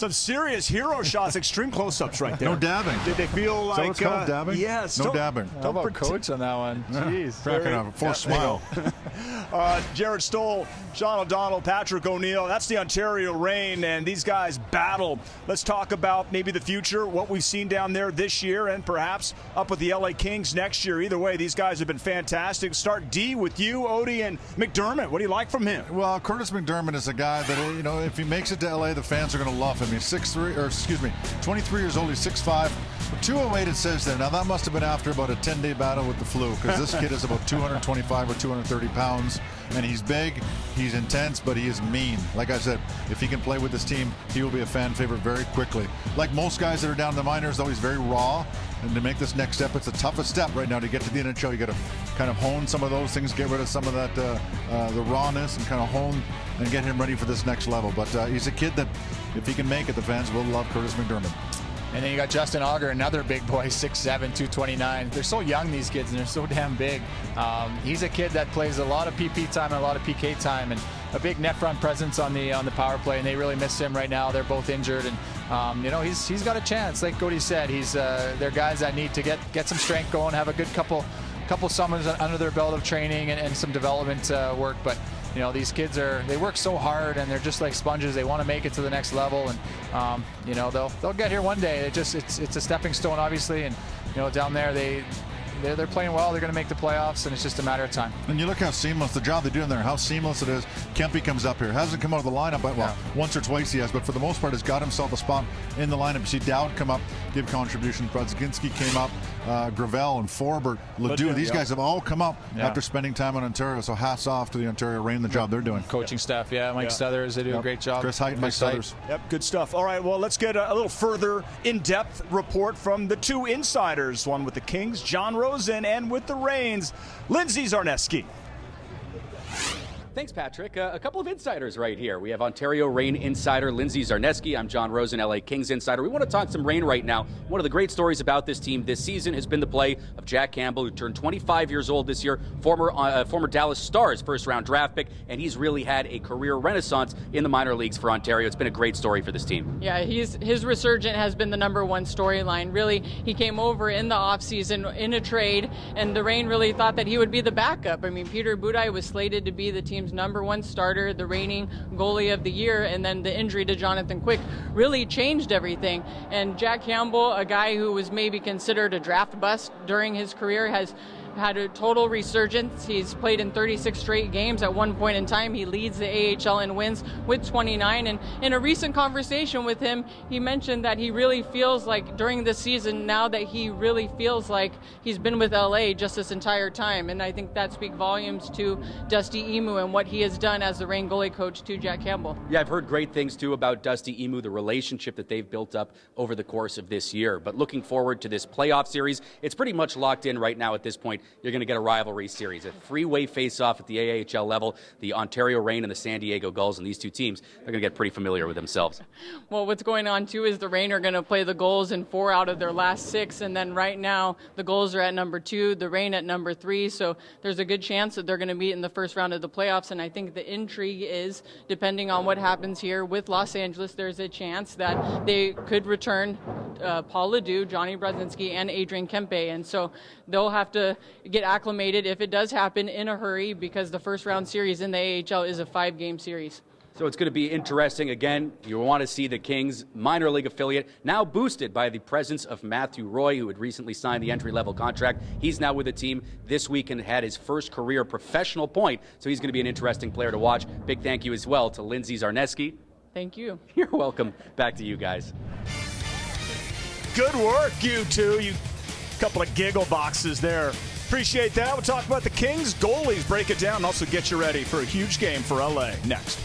Some serious hero shots, extreme close-ups right there. No dabbing. Did they feel like... Is that what it's called, dabbing? Yes. No dabbing. How about coach on that one? Jeez. Cracking up a forced smile. Jared Stoll, Sean O'Donnell, Patrick O'Neill. That's the Ontario Reign, and these guys battle. Let's talk about maybe the future, what we've seen down there this year, and perhaps up with the LA Kings next year. Either way, these guys have been fantastic. Start D with you, Odie, and McDermott. What do you like from him? Well, Curtis McDermott is a guy that, you know, if he makes it to LA, the fans are going to love him. He's 23 years old. He's 6'5". 208 it says there. Now that must have been after about a 10-day battle with the flu, because this kid is about 225 or 230 pounds, and he's big, he's intense, but he is mean. Like I said, if he can play with this team, he will be a fan favorite very quickly. Like most guys that are down in the minors, though, he's very raw, and to make this next step, it's the toughest step right now to get to the NHL. You got to kind of hone some of those things, get rid of some of that the rawness, and kind of hone and get him ready for this next level. But he's a kid that, if he can make it, the fans will love Curtis McDermott. And then you got Justin Auger, another big boy, 6'7", 229. They're so young, these kids, and they're so damn big. He's a kid that plays a lot of PP time and a lot of PK time, and a big net front presence on the power play, and they really miss him right now. They're both injured, and you know, he's got a chance. Like Cody said, they're guys that need to get some strength going, have a good couple summers under their belt of training and some development work. But you know, these kids they work so hard, and they're just like sponges. They want to make it to the next level, and you know, they'll get here one day. It's a stepping stone, obviously, and you know, down there they're playing well. They're going to make the playoffs, and it's just a matter of time. And you look how seamless the job they do in there, how seamless it is. Kempe comes up here, hasn't come out of the lineup, but well, once or twice he has, but for the most part has got himself a spot in the lineup. You see Dowd come up, give contribution. Brodzinski came up, Gravel and Forbert, Ledoux. These guys have all come up after spending time in Ontario, so hats off to the Ontario Reign, the job they're doing. Coaching staff, Mike Stothers, they do a great job. Chris Height, Mike Stothers. Yep, good stuff. All right, well, let's get a little further in-depth report from the two insiders, one with the Kings, John Rosen, and with the Reigns, Lindsay Zarneski. Thanks, Patrick. A couple of insiders right here. We have Ontario Reign insider Lindsay Zarneski. I'm John Rosen, LA Kings insider. We want to talk some Reign right now. One of the great stories about this team this season has been the play of Jack Campbell, who turned 25 years old this year, former Dallas Stars first-round draft pick, and he's really had a career renaissance in the minor leagues for Ontario. It's been a great story for this team. Yeah, his resurgence has been the number one storyline. Really, he came over in the offseason in a trade, and the Reign really thought that he would be the backup. I mean, Peter Budaj was slated to be the team's number one starter, the reigning goalie of the year, and then the injury to Jonathan Quick really changed everything. And Jack Campbell, a guy who was maybe considered a draft bust during his career, has had a total resurgence. He's played in 36 straight games. At one point in time, he leads the AHL in wins with 29. And in a recent conversation with him, he mentioned that he really feels like during this season, now that he really feels like he's been with LA just this entire time. And I think that speaks volumes to Dusty Emu and what he has done as the Reign goalie coach to Jack Campbell. Yeah, I've heard great things too about Dusty Emu, the relationship that they've built up over the course of this year. But looking forward to this playoff series, it's pretty much locked in right now at this point. You're going to get a rivalry series, a freeway face-off at the AHL level, the Ontario Reign and the San Diego Gulls, and these two teams, they're going to get pretty familiar with themselves. Well, what's going on, too, is the Reign are going to play the Gulls in 4 out of their last 6, and then right now the Gulls are at number 2, the Reign at number 3, so there's a good chance that they're going to meet in the first round of the playoffs, and I think the intrigue is, depending on what happens here with Los Angeles, there's a chance that they could return Paul Ledoux, Johnny Brodzinski, and Adrian Kempe, and so they'll have to get acclimated if it does happen in a hurry, because the first round series in the AHL is a 5-game series. So it's going to be interesting. Again, you want to see the Kings minor league affiliate now boosted by the presence of Matthew Roy, who had recently signed the entry-level contract. He's now with the team this week and had his first career professional point, so he's going to be an interesting player to watch. Big thank you as well to Lindsay Zarneski. Thank you. You're welcome. Back to you guys. Good work, you two. You couple of giggle boxes there. Appreciate that. We'll talk about the Kings goalies, break it down, and also get you ready for a huge game for LA next.